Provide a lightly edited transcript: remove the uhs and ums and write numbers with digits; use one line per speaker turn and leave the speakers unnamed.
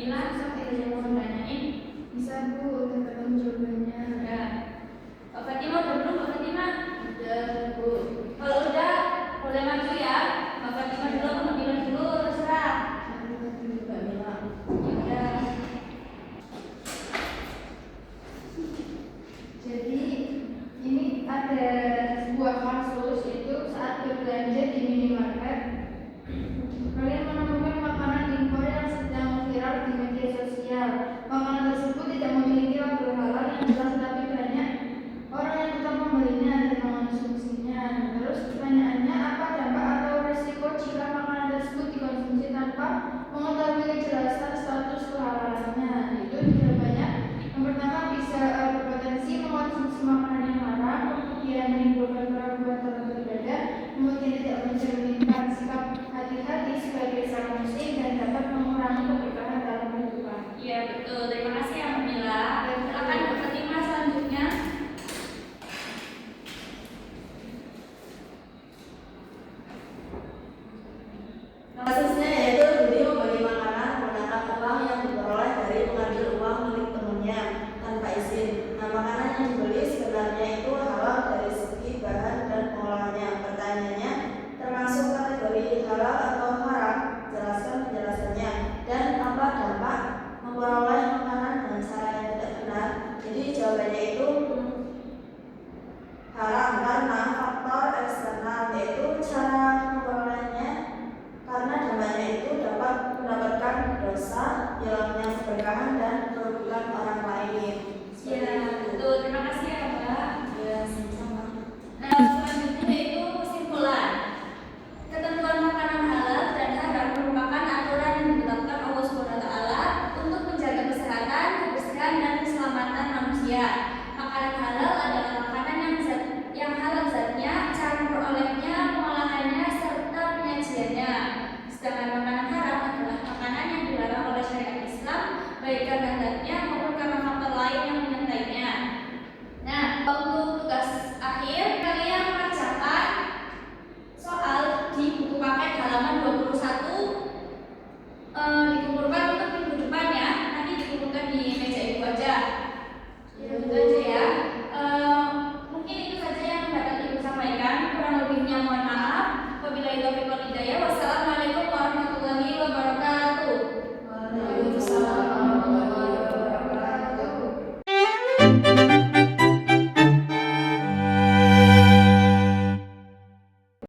Mila, sampai yang mau nanyain?
Bisa Bu, udah ketemu jawabannya.
Ya. Pak Fatima udah belum, Pak Fatima?
Udah Bu.
Kalau udah, boleh maju ya. Pak Fatima dulu, Pak Mila dulu, terserah.
Mbak Mila.
Ya.
Jadi ini ada sebuah kasus itu saat berbelanja di minimarket. Kalian menemukan makanan impor yang sedang viral di media sosial. Makanan tersebut tidak memiliki label halal yang jelas, tapi banyak orang yang tetap membelinya dan mengonsumsinya. Terus pertanyaannya, apa dampak atau resiko jika makanan tersebut dikonsumsi tanpa mengetahui kejelasan status kehalalannya? Itu jawabannya. Yang pertama, bisa berpotensi mengonsumsi makanan yang haram, kemudian menimbulkan keraguan dalam beribadah, kemudian tidak mencerminkan sikap hati-hati sebagai seorang muslim, dan dapat mengurangi keberkahan dalam kehidupan.
Iya betul, terima kasih ya Mbak Mila. Silakan Mbak Fatima selanjutnya.
Kasusnya yaitu Budi membagi makanan menggunakan uang yang diperoleh dari mengambil uang milik temannya tanpa izin. Nah, makanan yang dibeli sebenarnya itu halal dari segi bahan dan pengolahannya. Pertanyaannya, termasuk kategori halal atau haram? Jelaskan penjelasannya. Dan apa dampak memperoleh makanan dengan cara yang tidak benar? Jadi jawabannya itu haram karena faktor eksternal, yaitu cara memperolehnya, karena dampaknya itu dapat mendapatkan dosa, hilangnya keberkahan, dan merugikan orang lain.
Iya betul, terima kasih ya Mbak.
Ya, sama.
Nah selanjutnya itu kesimpulan. Ketentuan makanan halal dan haram merupakan aturan yang ditetapkan Allah SWT untuk menjaga kesehatan, kebersihan, dan keselamatan manusia. Makanan halal adalah makanan yang halal zatnya, cara memperolehnya, pengolahannya, serta penyajiannya. Sedangkan makanan haram adalah makanan yang dilarang oleh syariat Islam, baik karena